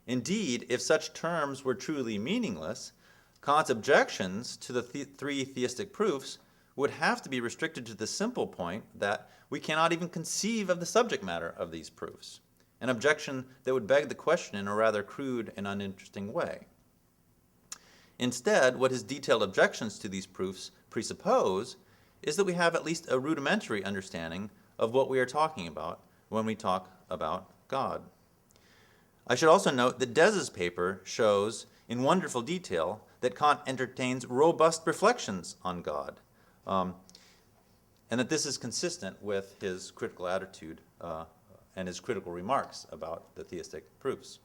Indeed, if such terms were truly meaningless, Kant's objections to the three theistic proofs would have to be restricted to the simple point that we cannot even conceive of the subject matter of these proofs, an objection that would beg the question in a rather crude and uninteresting way. Instead, what his detailed objections to these proofs presuppose is that we have at least a rudimentary understanding of what we are talking about when we talk about God. I should also note that Des's paper shows in wonderful detail that Kant entertains robust reflections on God, and that this is consistent with his critical attitude and his critical remarks about the theistic proofs.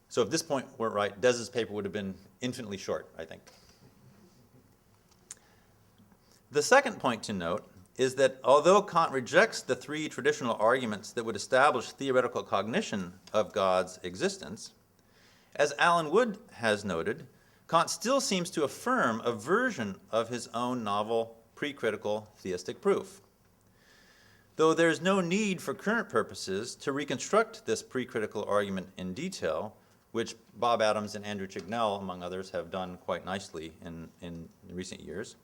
So if this point weren't right, Des's paper would have been infinitely short, I think. The second point to note is that although Kant rejects the three traditional arguments that would establish theoretical cognition of God's existence, as Alan Wood has noted, Kant still seems to affirm a version of his own novel pre-critical theistic proof. Though there is no need for current purposes to reconstruct this pre-critical argument in detail, which Bob Adams and Andrew Chignell, among others, have done quite nicely in recent years,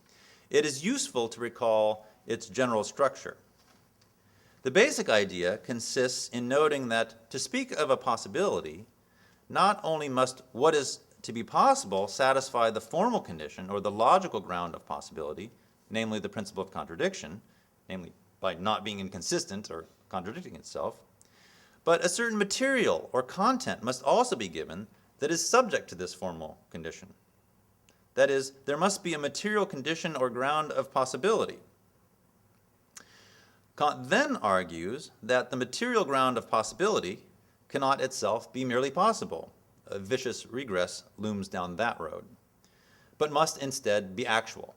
it is useful to recall its general structure. The basic idea consists in noting that to speak of a possibility, not only must what is to be possible satisfy the formal condition or the logical ground of possibility, namely the principle of contradiction, namely by not being inconsistent or contradicting itself, but a certain material or content must also be given that is subject to this formal condition. That is, there must be a material condition or ground of possibility. Kant then argues that the material ground of possibility cannot itself be merely possible. A vicious regress looms down that road, but must instead be actual.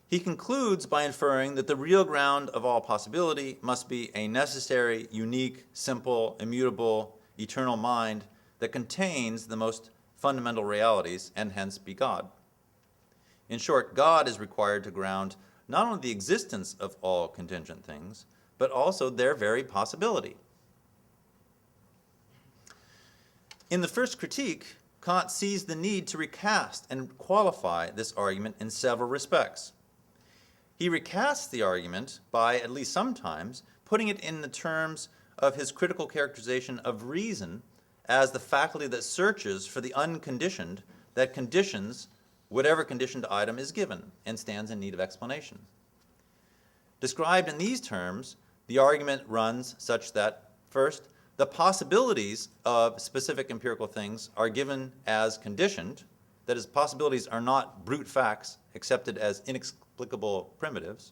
He concludes by inferring that the real ground of all possibility must be a necessary, unique, simple, immutable, eternal mind that contains the most fundamental realities and hence be God. In short, God is required to ground not only the existence of all contingent things, but also their very possibility. In the first critique, Kant sees the need to recast and qualify this argument in several respects. He recasts the argument by, at least sometimes, putting it in the terms of his critical characterization of reason as the faculty that searches for the unconditioned that conditions whatever conditioned item is given and stands in need of explanation. Described in these terms, the argument runs such that, first, the possibilities of specific empirical things are given as conditioned, that is, possibilities are not brute facts accepted as inexplicable primitives.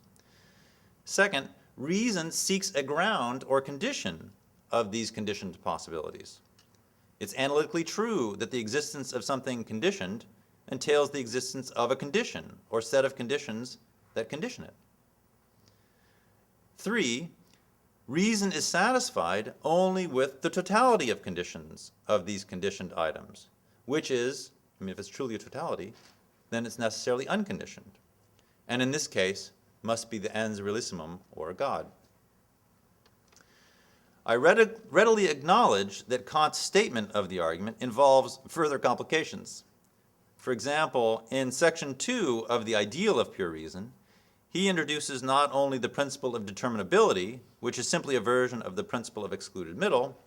Second, reason seeks a ground or condition of these conditioned possibilities. It's analytically true that the existence of something conditioned entails the existence of a condition or set of conditions that condition it. 3, reason is satisfied only with the totality of conditions of these conditioned items, which is, if it's truly a totality, then it's necessarily unconditioned. And in this case, must be the ens realissimum, or God. I readily acknowledge that Kant's statement of the argument involves further complications. For example, in section 2 of the ideal of pure reason, he introduces not only the principle of determinability, which is simply a version of the principle of excluded middle,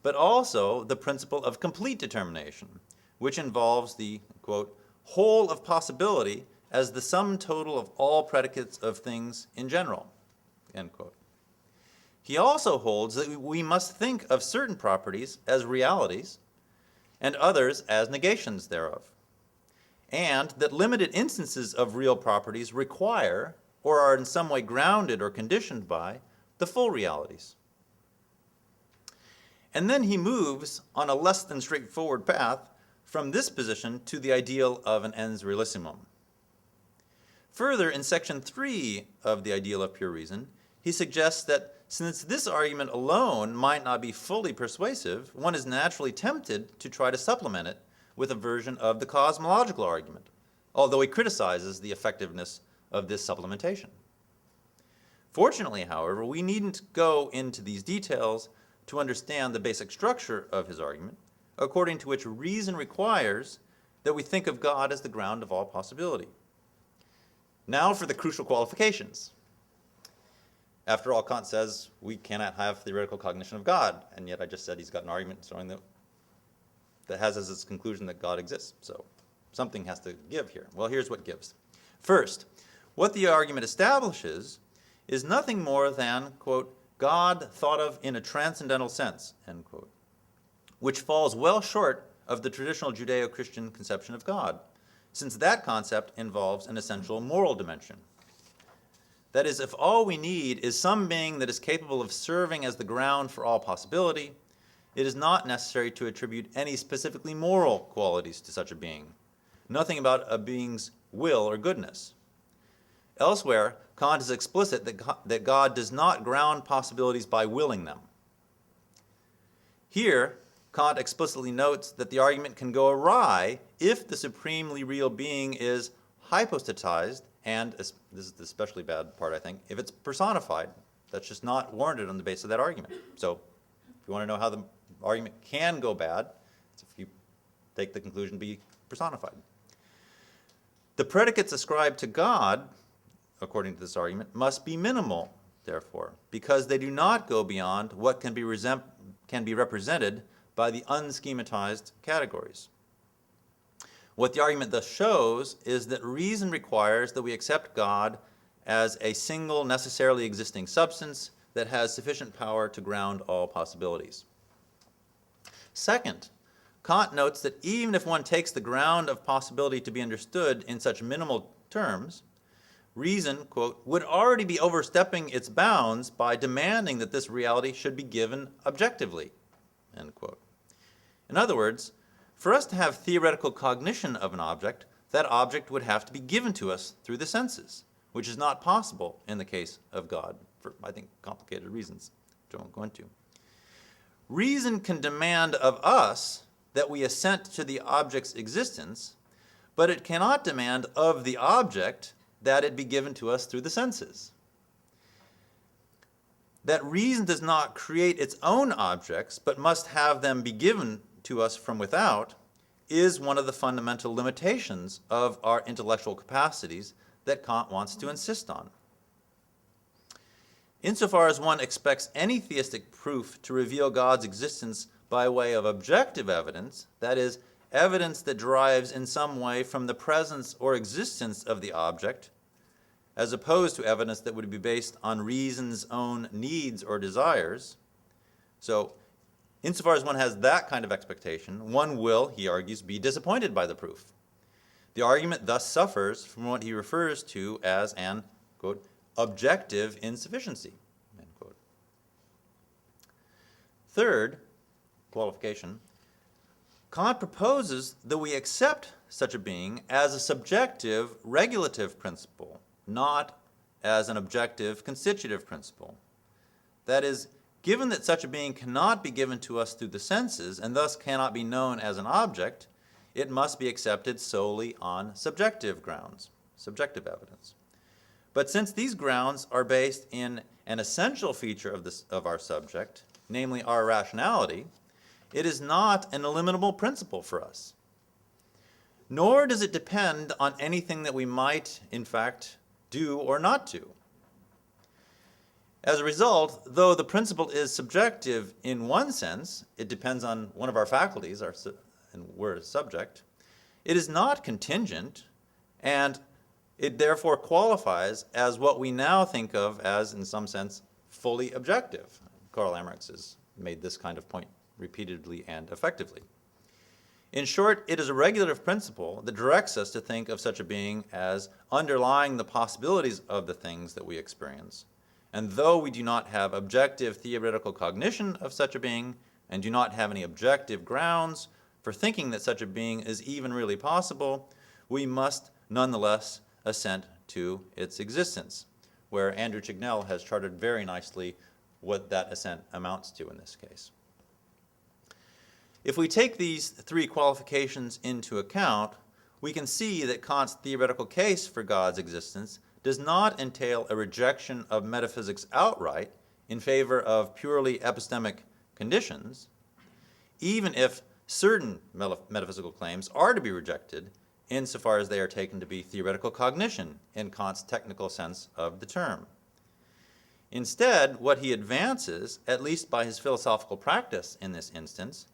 but also the principle of complete determination, which involves the, quote, whole of possibility as the sum total of all predicates of things in general, end quote. He also holds that we must think of certain properties as realities and others as negations thereof, and that limited instances of real properties require or are in some way grounded or conditioned by the full realities. And then he moves on a less than straightforward path from this position to the ideal of an ens realissimum. Further, in section 3 of the ideal of pure reason, he suggests that since this argument alone might not be fully persuasive, one is naturally tempted to try to supplement it with a version of the cosmological argument, although he criticizes the effectiveness of this supplementation. Fortunately, however, we needn't go into these details, to understand the basic structure of his argument, according to which reason requires that we think of God as the ground of all possibility. Now for the crucial qualifications. After all, Kant says we cannot have theoretical cognition of God, and yet I just said he's got an argument showing that has as its conclusion that God exists. So something has to give here. Well, here's what gives. First, what the argument establishes is nothing more than, quote, God thought of in a transcendental sense, end quote, which falls well short of the traditional Judeo-Christian conception of God, since that concept involves an essential moral dimension. That is, if all we need is some being that is capable of serving as the ground for all possibility, it is not necessary to attribute any specifically moral qualities to such a being, nothing about a being's will or goodness. Elsewhere, Kant is explicit that God does not ground possibilities by willing them. Here, Kant explicitly notes that the argument can go awry if the supremely real being is hypostatized, and this is the especially bad part, I think, if it's personified. That's just not warranted on the basis of that argument. So if you want to know how the argument can go bad, it's if you take the conclusion to be personified. The predicates ascribed to God, according to this argument, must be minimal, therefore, because they do not go beyond what can be represented by the unschematized categories. What the argument thus shows is that reason requires that we accept God as a single necessarily existing substance that has sufficient power to ground all possibilities. Second, Kant notes that even if one takes the ground of possibility to be understood in such minimal terms, reason, quote, would already be overstepping its bounds by demanding that this reality should be given objectively, end quote. In other words, for us to have theoretical cognition of an object, that object would have to be given to us through the senses, which is not possible in the case of God, for, I think, complicated reasons, which I won't go into. Reason can demand of us that we assent to the object's existence, but it cannot demand of the object that it be given to us through the senses. That reason does not create its own objects, but must have them be given to us from without, is one of the fundamental limitations of our intellectual capacities that Kant wants to insist on. Insofar as one expects any theistic proof to reveal God's existence by way of objective evidence, that is, evidence that derives in some way from the presence or existence of the object, as opposed to evidence that would be based on reason's own needs or desires. So, insofar as one has that kind of expectation, one will, he argues, be disappointed by the proof. The argument thus suffers from what he refers to as an, quote, objective insufficiency, end quote. Third qualification, Kant proposes that we accept such a being as a subjective regulative principle, not as an objective constitutive principle. That is, given that such a being cannot be given to us through the senses and thus cannot be known as an object, it must be accepted solely on subjective grounds, subjective evidence. But since these grounds are based in an essential feature of our subject, namely our rationality, it is not an eliminable principle for us. Nor does it depend on anything that we might, in fact, do or not do. As a result, though the principle is subjective in one sense, it depends on one of our faculties, and we're a subject, it is not contingent, and it therefore qualifies as what we now think of as, in some sense, fully objective. Karl Amrex has made this kind of point repeatedly and effectively. In short, it is a regulative principle that directs us to think of such a being as underlying the possibilities of the things that we experience. And though we do not have objective theoretical cognition of such a being, and do not have any objective grounds for thinking that such a being is even really possible, we must nonetheless assent to its existence, where Andrew Chignell has charted very nicely what that assent amounts to in this case. If we take these three qualifications into account, we can see that Kant's theoretical case for God's existence does not entail a rejection of metaphysics outright in favor of purely epistemic conditions, even if certain metaphysical claims are to be rejected insofar as they are taken to be theoretical cognition in Kant's technical sense of the term. Instead, what he advances, at least by his philosophical practice in this instance,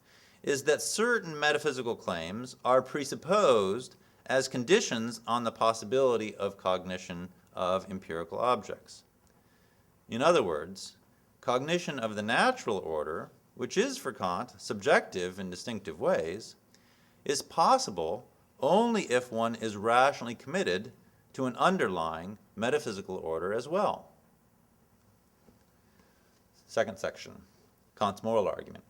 is that certain metaphysical claims are presupposed as conditions on the possibility of cognition of empirical objects. In other words, cognition of the natural order, which is for Kant subjective in distinctive ways, is possible only if one is rationally committed to an underlying metaphysical order as well. Second section, Kant's moral argument.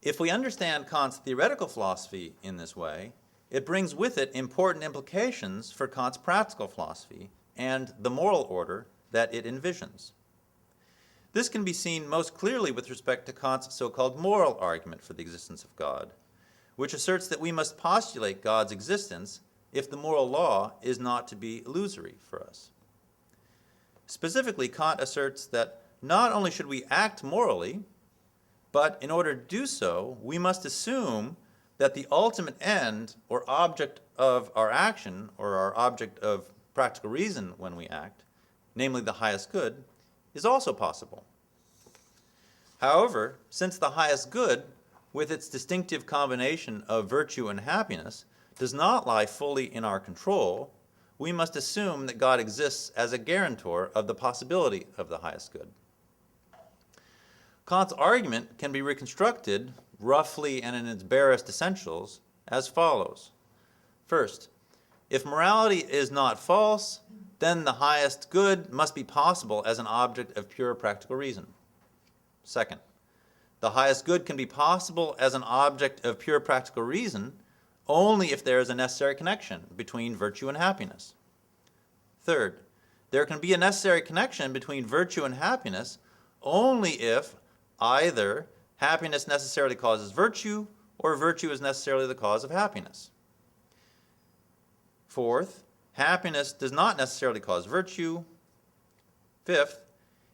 If we understand Kant's theoretical philosophy in this way, it brings with it important implications for Kant's practical philosophy and the moral order that it envisions. This can be seen most clearly with respect to Kant's so-called moral argument for the existence of God, which asserts that we must postulate God's existence if the moral law is not to be illusory for us. Specifically, Kant asserts that not only should we act morally, but in order to do so, we must assume that the ultimate end or object of our action, or our object of practical reason when we act, namely the highest good, is also possible. However, since the highest good, with its distinctive combination of virtue and happiness, does not lie fully in our control, we must assume that God exists as a guarantor of the possibility of the highest good. Kant's argument can be reconstructed, roughly and in its barest essentials, as follows. First, if morality is not false, then the highest good must be possible as an object of pure practical reason. Second, the highest good can be possible as an object of pure practical reason only if there is a necessary connection between virtue and happiness. Third, there can be a necessary connection between virtue and happiness only if either happiness necessarily causes virtue or virtue is necessarily the cause of happiness. Fourth, happiness does not necessarily cause virtue. Fifth,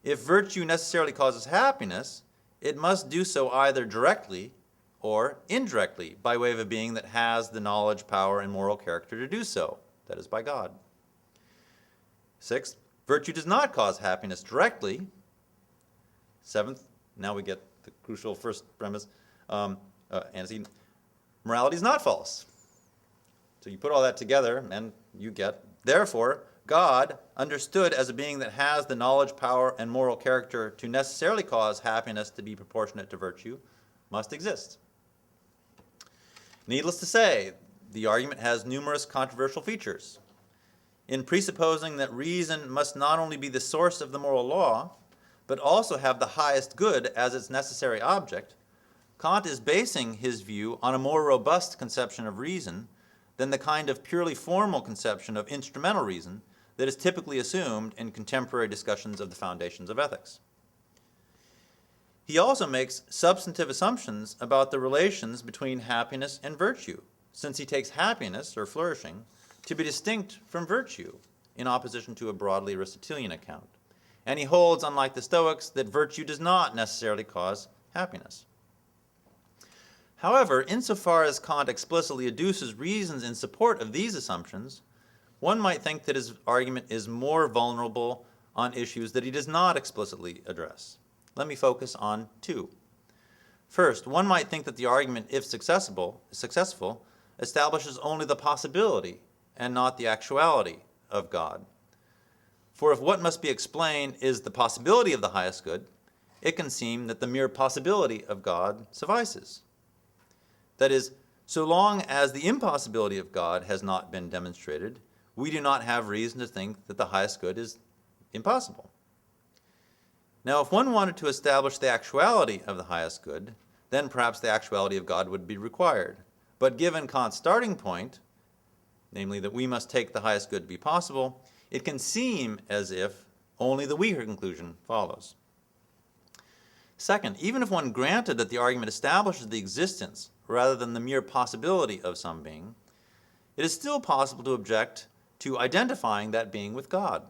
if virtue necessarily causes happiness, it must do so either directly or indirectly by way of a being that has the knowledge, power, and moral character to do so, that is, by God. Sixth, virtue does not cause happiness directly. Seventh, now we get the crucial first premise, antecedent, morality is not false. So you put all that together and you get, therefore, God, understood as a being that has the knowledge, power, and moral character to necessarily cause happiness to be proportionate to virtue, must exist. Needless to say, the argument has numerous controversial features. In presupposing that reason must not only be the source of the moral law, but also have the highest good as its necessary object, Kant is basing his view on a more robust conception of reason than the kind of purely formal conception of instrumental reason that is typically assumed in contemporary discussions of the foundations of ethics. He also makes substantive assumptions about the relations between happiness and virtue, since he takes happiness, or flourishing, to be distinct from virtue, in opposition to a broadly Aristotelian account. And he holds, unlike the Stoics, that virtue does not necessarily cause happiness. However, insofar as Kant explicitly adduces reasons in support of these assumptions, one might think that his argument is more vulnerable on issues that he does not explicitly address. Let me focus on two. First, one might think that the argument, if successful, establishes only the possibility and not the actuality of God. For if what must be explained is the possibility of the highest good, it can seem that the mere possibility of God suffices. That is, so long as the impossibility of God has not been demonstrated, we do not have reason to think that the highest good is impossible. Now, if one wanted to establish the actuality of the highest good, then perhaps the actuality of God would be required. But given Kant's starting point, namely that we must take the highest good to be possible, it can seem as if only the weaker conclusion follows. Second, even if one granted that the argument establishes the existence rather than the mere possibility of some being, it is still possible to object to identifying that being with God.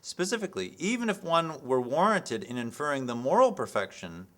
Specifically, even if one were warranted in inferring the moral perfection